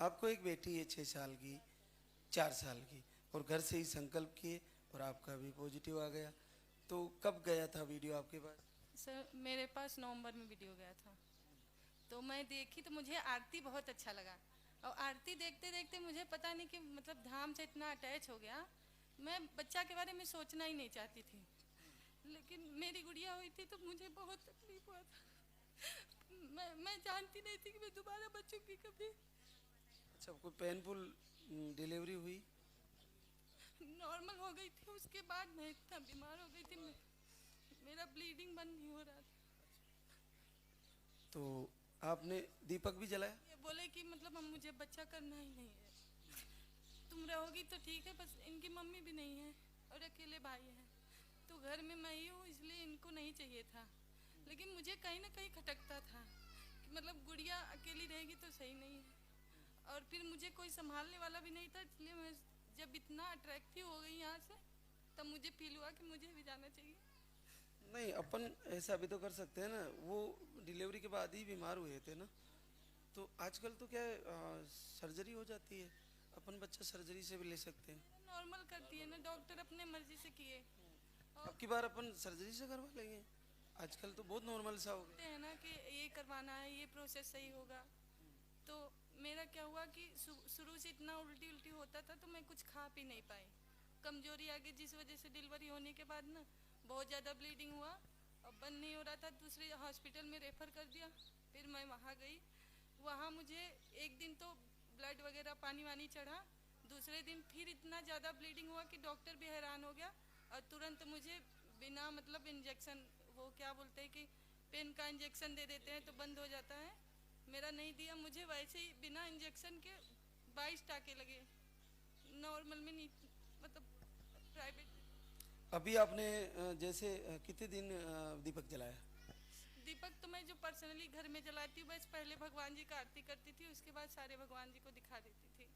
आपको एक बेटी है 6 साल की, 4 साल की, और घर से ही संकल्प किए और आपका भी पॉजिटिव आ गया। तो कब गया था वीडियो आपके पास? सर मेरे पास नवंबर में वीडियो गया था, तो मैं देखी तो मुझे आरती बहुत अच्छा लगा। और आरती देखते देखते मुझे पता नहीं कि मतलब धाम से इतना अटैच हो गया। मैं बच्चा के बारे में सोचना ही नहीं चाहती थी, लेकिन मेरी गुड़िया हुई थी तो मुझे बहुत तकलीफ हुआ था। मैं जानती नहीं थी कि मैं दोबारा बचूंगी कभी। अच्छा, कोई पेनफुल डिलीवरी हुई? नॉर्मल हो गई थी, उसके बाद मैं इतना बीमार हो गई थी, मेरा ब्लीडिंग बंद नहीं हो रहा था। तो आपने दीपक भी जलाया? ये बोले कि मतलब हम मुझे बच्चा करना ही नहीं है, तुम रहोगी तो ठीक है, बस इनकी मम्मी भी नहीं है और अकेले भाई हैं, तो घर में मैं ही हूँ, इसलिए इनको नहीं चाहिए था। लेकिन मुझे कहीं ना कहीं खटकता था कि मतलब गुड़िया अकेली रहेगी तो सही नहीं है, और फिर मुझे कोई संभालने वाला भी नहीं था, इसलिए मैं जब इतना अट्रैक्टिव हो गई यहाँ से तब मुझे फील हुआ कि मुझे भी जाना चाहिए। नहीं, अपन ऐसा भी तो कर सकते हैं ना, वो डिलीवरी के बाद ही बीमार हुए थे ना। तो आजकल तो क्या है, सर्जरी हो जाती है, अपन बच्चा सर्जरी से भी ले सकते हैं। नॉर्मल करती है ना डॉक्टर, अपने मर्जी से किए। और अब की बार अपन सर्जरी से करवा लेंगे, आजकल तो बहुत नॉर्मल सा हो बोलते गया। हैं ना कि ये करवाना है, ये प्रोसेस सही होगा। तो मेरा क्या हुआ कि शुरू से इतना उल्टी उल्टी होता था तो मैं कुछ खा पी नहीं पाई, कमजोरी आ गई, जिस वजह से डिलीवरी होने के बाद ना बहुत ज़्यादा ब्लीडिंग हुआ और बंद नहीं हो रहा था, दूसरे हॉस्पिटल में रेफ़र कर दिया। फिर मैं वहाँ गई, वहाँ मुझे एक दिन तो ब्लड वगैरह पानी वानी चढ़ा, दूसरे दिन फिर इतना ज़्यादा ब्लीडिंग हुआ कि डॉक्टर भी हैरान हो गया, और तुरंत मुझे बिना मतलब इंजेक्शन, वो क्या बोलते हैं कि पेन का इंजेक्शन दे देते हैं तो बंद हो जाता है, मेरा नहीं दिया, मुझे वैसे ही बिना इंजेक्शन के 22 टाके लगे, नॉर्मल में नहीं, मतलब प्राइवेट। अभी आपने जैसे कितने दिन दीपक जलाया? दीपक तो मैं जो पर्सनली घर में जलाती हूँ, बस पहले भगवान जी का आरती करती थी, उसके बाद सारे भगवान जी को दिखा देती थी।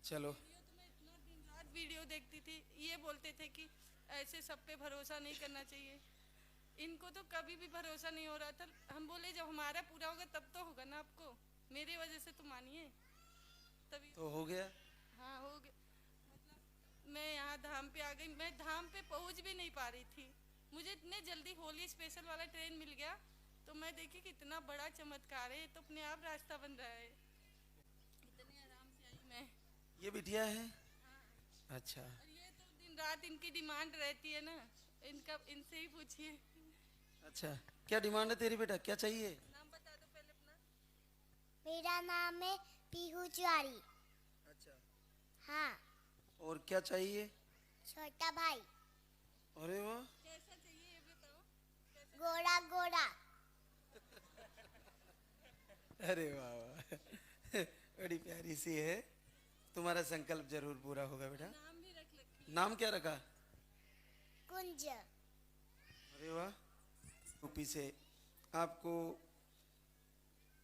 चलो। वीडियो तो मैं इतना दिन रात वीडियो देखती थी, ये बोलते थे कि ऐसे सब पे भरोसा नहीं करना चाहिए, इनको तो कभी भी भरोसा नहीं हो रहा था। हम बोले जब हमारा पूरा होगा तब तो होगा ना आपको, मेरे वजह से तो मानिए तभी। तो हो गया। हाँ हो गया, मतलब मैं यहाँ धाम पे आ गई, मैं धाम पे पहुँच भी नहीं पा रही थी, मुझे इतने जल्दी होली स्पेशल वाला ट्रेन मिल गया, तो मैं देखी कि इतना बड़ा चमत्कार है, तो अपने आप रास्ता बन रहा है, इतने आराम से आई मैं। ये बिटिया है? हाँ, अच्छा। और ये तो दिन रात इनकी डिमांड रहती है ना, इनका इनसे ही पूछिए। अच्छा, क्या डिमांड है तेरी बेटा, क्या चाहिए? नाम बता दो पहले अपना। मेरा नाम है पीहू तिवारी। अच्छा। हाँ। और क्या चाहिए? छोटा भाई। अरे वाह। कैसा चाहिए ये बताओ, कैसा? गोरा गोरा। अरे वाह वाह, बड़ी प्यारी सी है। तुम्हारा संकल्प जरूर पूरा होगा बेटा। नाम भी रख रखी। नाम क्या रखा? कुंज। अरे वाह। यूपी से आपको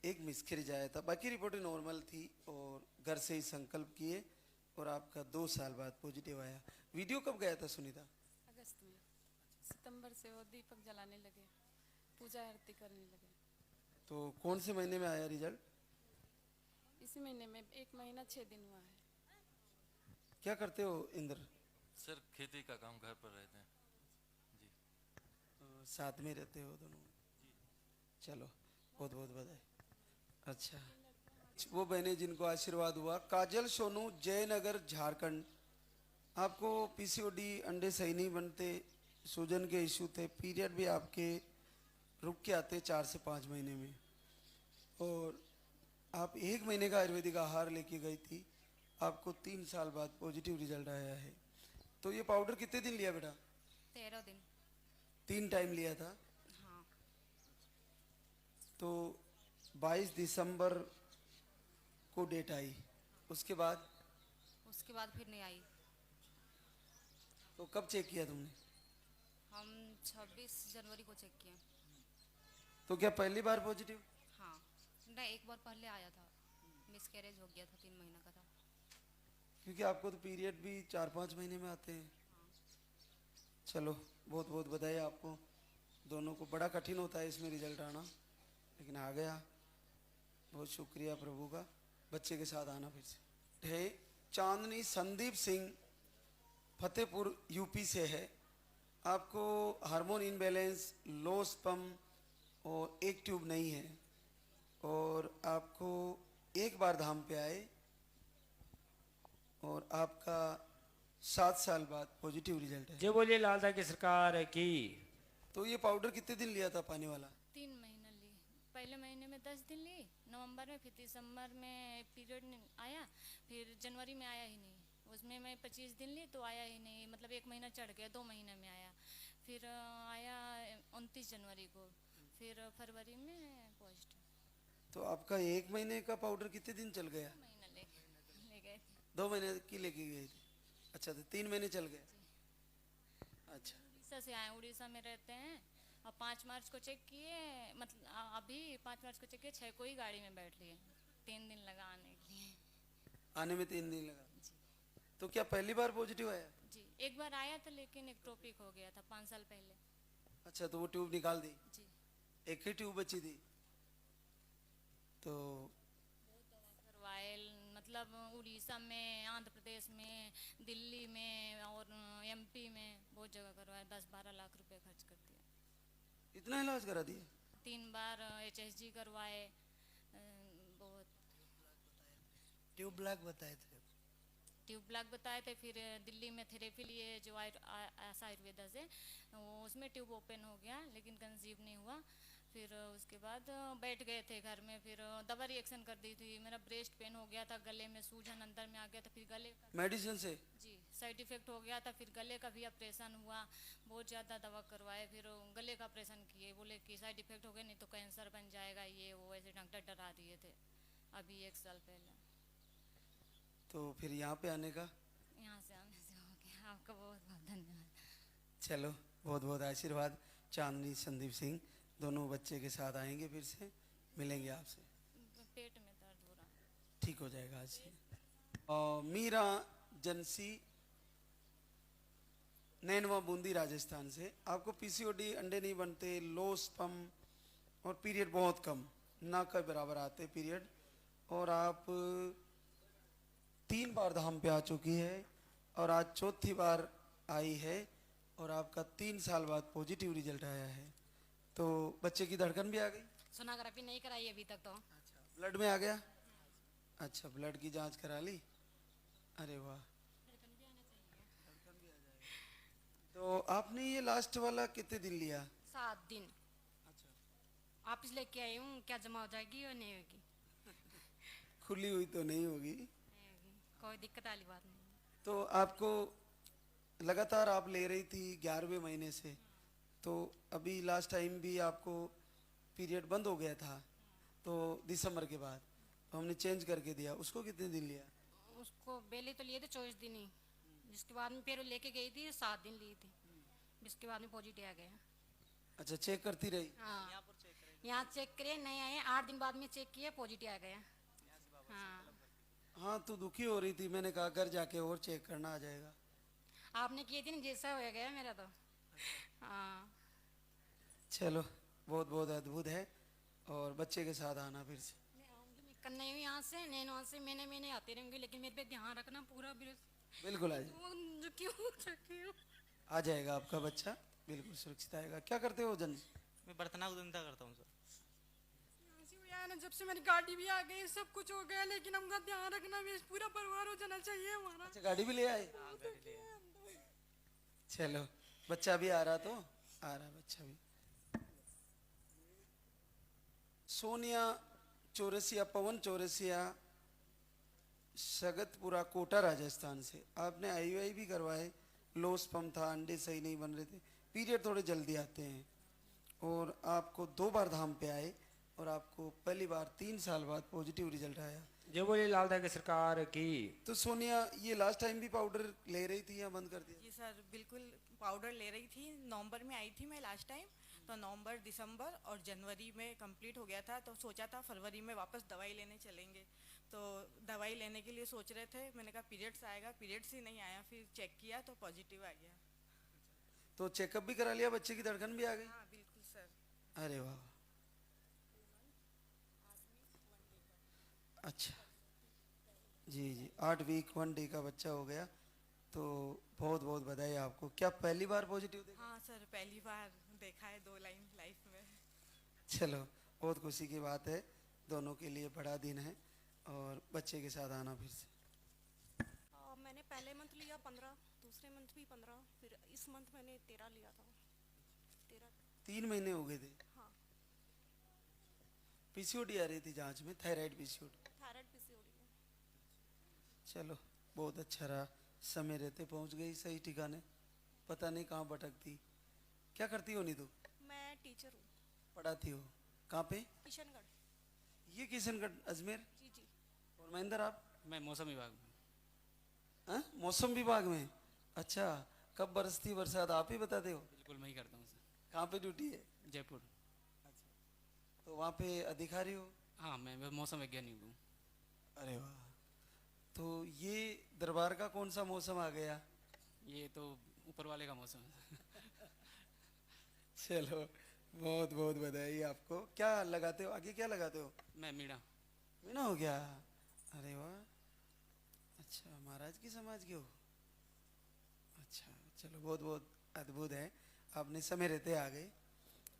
एक मिसकैरेज आया था, बाकी रिपोर्टें नॉर्मल थी, और घर से ही संकल्प किए और आपका 2 साल बाद पॉजिटिव आया। वीडियो कब गया था सुनीता? अगस्त में, सितंबर से वो दीपक जलाने लगे, पूजा आरती करने लगे। तो कौन से महीने में आया रिजल्ट? इसी महीने में 1 महीना 6 दिन हुआ है। क्या करते हो इंद्र? सर खेती का काम, घर पर रहते हैं जी। साथ में रहते हो दोनों? चलो, बहुत बहुत बधाई। अच्छा, वो बहनें जिनको आशीर्वाद हुआ, काजल सोनू, जयनगर झारखंड। आपको पीसीओडी, अंडे सही नहीं बनते, सूजन के इश्यू थे, पीरियड भी आपके रुक के आते 4 से 5 महीने में, और आप 1 महीने का आयुर्वेदिक आहार लेके गई थी, आपको 3 साल बाद पॉजिटिव रिजल्ट आया है। तो ये पाउडर कितने दिन लिया बेटा? 13 दिन। 3 टाइम लिया था। हाँ। तो 22 दिसंबर को डेट आई, उसके बाद? उसके बाद फिर नहीं आई। तो कब चेक किया तुमने? हम 26 जनवरी को चेक किए। तो क्या पहली बार पॉजिटिव? हाँ, नहीं एक बार पहले आया था, मिसकैरेज हो गया था, 3 महीना का था। क्योंकि आपको तो पीरियड भी 4-5 महीने में आते हैं। हाँ। चलो, बहुत बहुत बधाई आपको दोनों को। बड़ा कठिन होता है इसमें रिजल्ट आना, लेकिन आ गया। बहुत शुक्रिया प्रभु का। बच्चे के साथ आना फिर से है। चांदनी संदीप सिंह फतेहपुर यूपी से है। आपको हार्मोन इनबैलेंस, लो स्पर्म और एक ट्यूब नहीं है, और आपको एक बार धाम पे आए और आपका 7 साल बाद पॉजिटिव रिजल्ट है। जय बोलिए लालदा की सरकार की। तो ये पाउडर कितने दिन लिया था पानी वाला? 3 महीना ली। पहले महीने में 10 दिन ली, नवंबर में, फिर दिसंबर में पीरियड आया, फिर जनवरी में आया ही नहीं। उसमें मैं 25 दिन ली तो आया ही नहीं, मतलब 1 महीना चढ़ गया, 2 महीने में आया। फिर आया 29 जनवरी को, फिर फरवरी में पॉजिटिव। तो आपका 1 महीने का पाउडर कितने दिन चल गया? महीना ले गए थे। 2 महीने की लेके गए थे। अच्छा, तो 3 महीने चल गए। अच्छा, उड़ीसा से आए, उड़ीसा में रहते हैं। और 5 मार्च को चेक किए, मतलब अभी 5 मार्च को चेक किए, 6 को ही गाड़ी में बैठ लिए। 3 दिन लगा आने के लिए। आने में 3 दिन लगा। तो क्या पहली बार पॉजिटिव आया? जी, एक बार आया था लेकिन एक्टोपिक हो गया था 5 साल पहले। अच्छा, तो वो ट्यूब निकाल दी? जी, एक ही ट्यूब बची थी। तो करवाए, मतलब उड़ीसा में, आंध्र प्रदेश में, दिल्ली में और एमपी में बहुत जगह करवाए। 10-12 लाख रुपए खर्च कर दिया। इतना इलाज करा दिया? 3 बार HSG करवाए। बहुत ट्यूब ब्लॉक बताए थे। ट्यूब ब्लॉक बताए थे। फिर दिल्ली में थेरेपी लिए जो आयुर्वेदा से, उसमें ट्यूब ओपन हो गया लेकिन कंसीव नहीं हुआ। फिर उसके बाद बैठ गए थे घर में। फिर दवा रिएक्शन कर दी थी। मेरा ब्रेस्ट पेन हो गया था, गले में सूजन अंदर में आ गया था। फिर गले का, मेडिसिन से? जी, साइड इफेक्ट हो गया था। फिर गले का भी ऑपरेशन हुआ, बहुत ज़्यादा दवा करवाए। फिर गले का ऑपरेशन किए, बोले कि साइड इफेक्ट हो गया, नहीं तो कैंसर बन जाएगा, ये वो, ऐसे डॉक्टर डरा दिए थे अभी 1 साल पहले। तो फिर यहाँ पे आने का? यहाँ से आने से हो गया। आपका बहुत बहुत धन्यवाद। चलो, बहुत बहुत आशीर्वाद। चांदनी संदीप सिंह दोनों बच्चे के साथ आएंगे, फिर से मिलेंगे आपसे। पेट में दर्द हो रहा। ठीक हो जाएगा आज से। और मीरा जंसी नैनवा बूंदी राजस्थान से। आपको पीसीओडी, अंडे नहीं बनते, लो स्पर्म और पीरियड बहुत कम, ना के बराबर आते पीरियड, और आप 3 बार धाम पे आ चुकी है और आज 4थी बार आई है, और आपका 3 साल बाद पॉजिटिव रिजल्ट आया है। तो बच्चे की धड़कन भी आ गई? सोनोग्राफी नहीं कराई अभी तक तो। ब्लड में आ गया? अच्छा, ब्लड की जांच करा ली? अरे वाह। तो आपने ये लास्ट वाला कितने दिन लिया? 7 दिन। वापिस लेके आई हूँ, क्या जमा हो जाएगी और नहीं होगी? खुली हुई तो नहीं होगी। नहीं होगी, कोई दिक्कत वाली बात नहीं। तो आपको लगातार आप ले रही थी 11वें महीने से, तो अभी लास्ट टाइम भी आपको पीरियड बंद हो गया था, तो दिसंबर के बाद तो हमने चेंज करके दिया। उसको कितने दिन लिया? उसको पहले तो लिए थे 24 दिन ही, जिसके बाद में फिर लेके गई थी 7 दिन ली थी, जिसके बाद में पॉजिटिव आ गया। अच्छा, चेक करती रही? हाँ, यहाँ चेक करे नहीं आए, 8 दिन बाद में चेक किया, पॉजिटिव आ गया। हाँ, हाँ, तो दुखी हो रही थी, मैंने कहा घर जाके और चेक करना आ जाएगा। आपने किए थे ना, जैसा हो गया मेरा तो। हाँ, चलो, बहुत बहुत अद्भुत है। और बच्चे के साथ आना फिर से। मैं आऊँगी, मैं कन्नई हुई यहाँ से, नैनवा से, मैंने आती रहूँगी, लेकिन मेरे पे ध्यान रखना पूरा। बिल्कुल आ जाए, क्यों आ जाएगा आपका बच्चा, बिल्कुल सुरक्षित आएगा। क्या करते हो जन? मैं बर्तना को धंधा करता हूँ सर। ना, जब से मेरी गाड़ी भी आ गई, सब कुछ हो गया, लेकिन हमका ध्यान रखना, पूरा परिवार हो जाना चाहिए हमारा। अच्छा, गाड़ी भी ले आए? चलो, बच्चा भी आ रहा, तो आ रहा बच्चा भी। सोनिया चौरसिया, पवन चौरसिया, सगतपुरा कोटा राजस्थान से। आपने IUI भी करवाए, लो स्पर्म था, अंडे सही नहीं बन रहे थे, पीरियड थोड़े जल्दी आते हैं, और आपको 2 बार धाम पे आए, और आपको पहली बार 3 साल बाद पॉजिटिव रिजल्ट आया। जय बोलिए लालदा की सरकार की। तो सोनिया, ये लास्ट टाइम भी पाउडर ले रही थी या बंद कर दिया? जी सर, बिल्कुल पाउडर ले रही थी। नवंबर में आई थी मैं लास्ट टाइम, तो नवंबर, दिसंबर और जनवरी में कंप्लीट हो गया था, तो सोचा था फरवरी में वापस दवाई लेने चलेंगे। तो दवाई लेने के लिए सोच रहे थे, मैंने कहा पीरियड्स आएगा, पीरियड्स ही नहीं आया। फिर चेक किया तो पॉजिटिव आ गया। तो चेकअप भी करा लिया, बच्चे की धड़कन भी आ गई? हाँ बिल्कुल सर। अरे वाह, अच्छा। जी जी 8 वीक 1 डे का बच्चा हो गया, तो बहुत बहुत बधाई आपको। क्या पहली बार पॉजिटिव देखा? हाँ सर, पहली बार देखा है 2 लाइन लाइफ में। चलो बहुत खुशी की बात है, दोनों के लिए बड़ा दिन है। और बच्चे के साथ आना फिर से। मैंने पहले मंथ लिया 15, दूसरे मंथ भी 15, फिर इस मंथ मैंने 13 लिया था। 13। 3 महीने हो गए थे। हाँ, पीसीओडी आ रही थी जांच में, थायराइड पीसीओडी। थायराइड पीसीओडी है। चलो बहुत अच्छा रहा, समय रहते पहुंच गई सही ठिकाने, पता नहीं कहाँ भटकती। क्या करती हो नीतू? मैं टीचर हूँ, पढ़ाती हो कहाँ पे? किशनगढ़। ये किशनगढ़ अजमेर। जी जी। और महेंद्र आप? मैं मौसम विभाग में। हाँ? मौसम विभाग में। अच्छा, कब बरसती बरसात आप ही बताते हो? बिल्कुल मैं ही करता हूँ सर। कहाँ पे ड्यूटी है? जयपुर। तो वहाँ पे अधिकारी हो? हाँ, मैं मौसम वैज्ञानिक हूँ। अरे वाह, तो ये दरबार का कौन सा मौसम आ गया? ये तो ऊपर वाले का मौसम है। चलो बहुत बहुत बधाई आपको। क्या लगाते हो आगे, क्या लगाते हो? मैं मीणा। मीना हो गया, अरे वाह। अच्छा, महाराज की समाज के हो? अच्छा, चलो बहुत बहुत अद्भुत है, आपने समय रहते आ गए।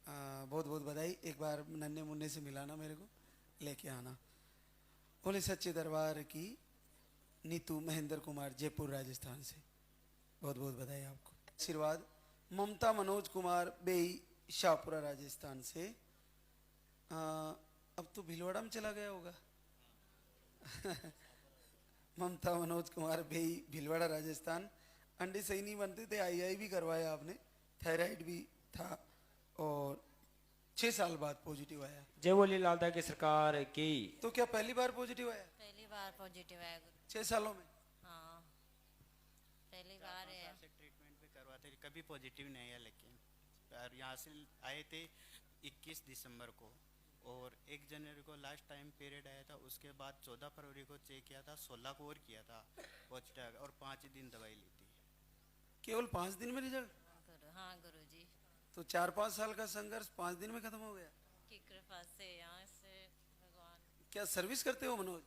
बहुत बहुत बधाई। एक बार नन्हे मुन्ने से मिलाना, मेरे को लेके आना। बोले सच्चे दरबार की नीतू महेंद्र कुमार, जयपुर राजस्थान से, बहुत बहुत बधाई आपको। आशीर्वाद ममता मनोज कुमार बेई, शाहपुरा राजस्थान से। अब तो भीलवाड़ा में चला गया होगा। ममता मनोज कुमार बेई, भीलवाड़ा राजस्थान। अंडे सही नहीं बनते थे, आई भी करवाया आपने, थायराइड भी था, और 6 साल बाद पॉजिटिव आया। जय बोली लालदा की सरकार की। तो क्या पहली बार पॉजिटिव आया पहली बार पॉजिटिव आया गुरु। 6 सालों में? हाँ, पहली बार है। से ट्रीटमेंट भी करवाते थे, कभी पॉजिटिव नहीं आया। लेकिन और यहाँ से आए थे 21 दिसंबर को, और 1 जनवरी को लास्ट टाइम पीरियड आया था। उसके बाद 14 फरवरी को चेक किया था, 16 को और किया था पॉजिटिव, और 5 दिन दवाई ली थी। केवल 5 दिन में रिजल्ट? हाँ गुरु जी तो 4-5 साल का संघर्ष 5 दिन में खत्म हो गया। की कृपा से, यहाँ से भगवान। क्या सर्विस करते हो मनोज?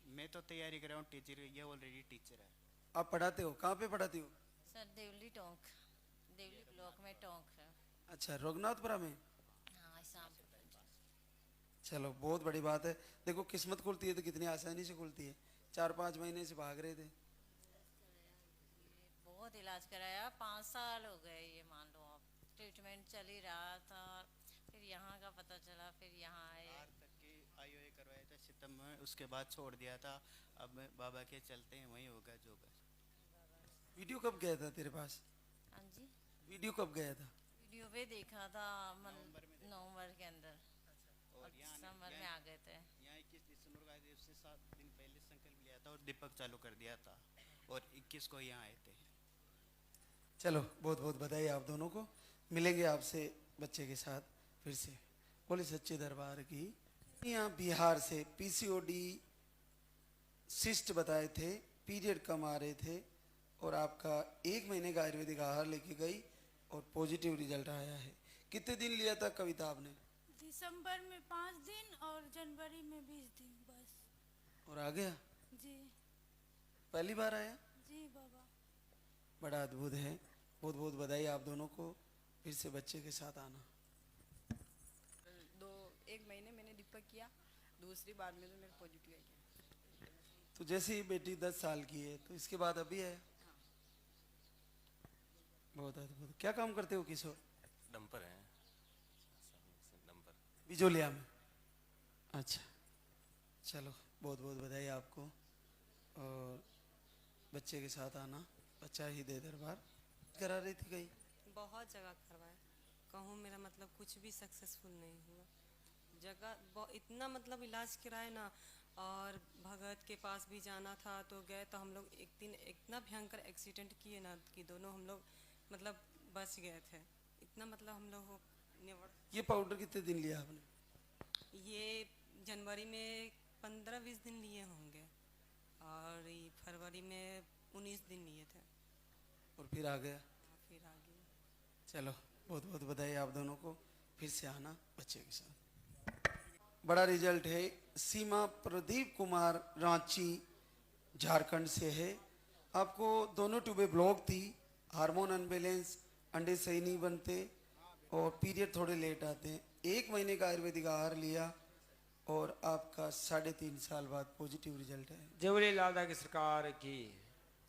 मैं तो तैयारी कर रहा हूँ टीचर, ये ऑलरेडी टीचर है। आप पढ़ाते हो, कहाँ पे पढ़ाती हो? सर देवली टोंक, देवली ब्लॉक में टोंक है। अच्छा, रघुनाथपुरा में। हाँ, शाम को। चलो बहुत बड़ी बात है। देखो किस्मत खुलती है तो कितनी आसानी से खुलती है। 4-5 महीने से भाग रहे थे। बहुत इलाज कराया, 5 साल हो गए ये मान लो आप। ट्रीटमेंट चल ही रहा था, फिर यहाँ का पता चला, फिर यहाँ आए। बाहर तक की आईओए करवाया था सितंबर में, उसके बाद छोड़ दिया था। अब बाबा के चलते हैं, वही होगा जो होगा। वीडियो कब गया था तेरे पास? हाँ जी, वीडियो कब गया था? वीडियो पे देखा था नवंबर के अंदर, और दिसंबर में आ गए थे। यहाँ 21 दिसंबर को आए थे, उससे 7 दिन पहले संकल्प लिया था और दीपक चालू कर दिया था, और 21 को यहाँ आए थे। चलो बहुत बहुत बधाई आप दोनों को। मिलेंगे आपसे बच्चे के साथ फिर से। बोले सच्चे दरबार की। यहाँ बिहार से पीसीओडी सिस्ट बताए थे, पीरियड कम आ रहे थे, और आपका 1 महीने का आयुर्वेदिक आहार लेके गई और पॉजिटिव रिजल्ट आया है। कितने दिन लिया था कविता आपने? दिसंबर में 5 दिन और जनवरी में 20 दिन बस। और आ गया? जी पहली बार आया? जी बाबा। बड़ा अद्भुत है। बहुत बहुत बधाई आप दोनों को। फिर से बच्चे के साथ आना। 1 महीने मैंने दीपक किया, दूसरी बार में तो मेरे पॉजिटिव आ गया। तो जैसे ही बेटी 10 साल की है, तो इसके बाद अभी है। बहुत अद्भुत। क्या काम करते हो किशोर? डंपर है, डंपर। बिजोलिया में। अच्छा, चलो बहुत बहुत बधाई आपको। और बच्चे के साथ आना। बच्चा ही दे दरबार करा रही थी कहीं? बहुत जगह करवाए, कहूँ मेरा मतलब कुछ भी सक्सेसफुल नहीं हुआ। जगह इतना मतलब इलाज कराए ना, और भगत के पास भी जाना था तो गए, तो हम लोग एक दिन इतना भयंकर एक्सीडेंट किए ना कि दोनों हम लोग मतलब बच गए थे। इतना मतलब हम लोग ये पाउडर कितने दिन लिया आपने? ये जनवरी में 15-20 दिन लिए होंगे, और ये फरवरी में 19 दिन लिए थे, और फिर आ गया? फिर आ गए। चलो बहुत बहुत बधाई आप दोनों को। फिर से आना बच्चे के साथ। बड़ा रिजल्ट है। सीमा प्रदीप कुमार रांची, झारखंड से है। आपको दोनों ट्यूबें ब्लॉक थी, हार्मोन अनबैलेंस, अंडे सही नहीं बनते और पीरियड थोड़े लेट आते हैं। 1 महीने का आयुर्वेदिक आहार लिया और आपका 3.5 साल बाद पॉजिटिव रिजल्ट है। जवली लाल की सरकार की।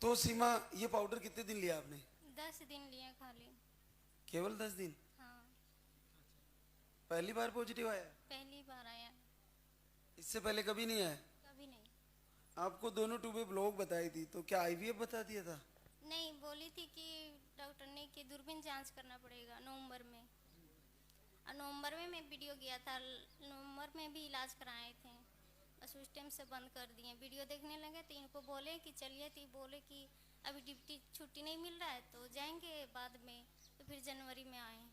तो सीमा, ये पाउडर कितने दिन लिया आपने? 10 दिन लिए खाली। केवल 10 दिन? हाँ, पहली बार पॉजिटिव आया? पहली बार आया, इससे पहले कभी नहीं आया? कभी नहीं। आपको दोनों ट्यूबें ब्लॉक बताई थी, तो क्या आईवीएफ बता दिया था? नहीं, बोली थी कि डॉक्टर ने कि दूरबीन जांच करना पड़ेगा नवंबर में। और नवंबर में मैं वीडियो गया था, नवंबर में भी इलाज कराए थे, बस उस टाइम से बंद कर दिए। वीडियो देखने लगे तो इनको बोले कि चलिए, तो बोले कि अभी ड्यूटी छुट्टी नहीं मिल रहा है तो जाएंगे बाद में, तो फिर जनवरी में आए।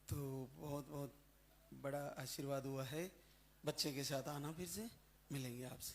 तो बहुत बहुत बड़ा आशीर्वाद हुआ है। बच्चे के साथ आना, फिर से मिलेंगे आपसे।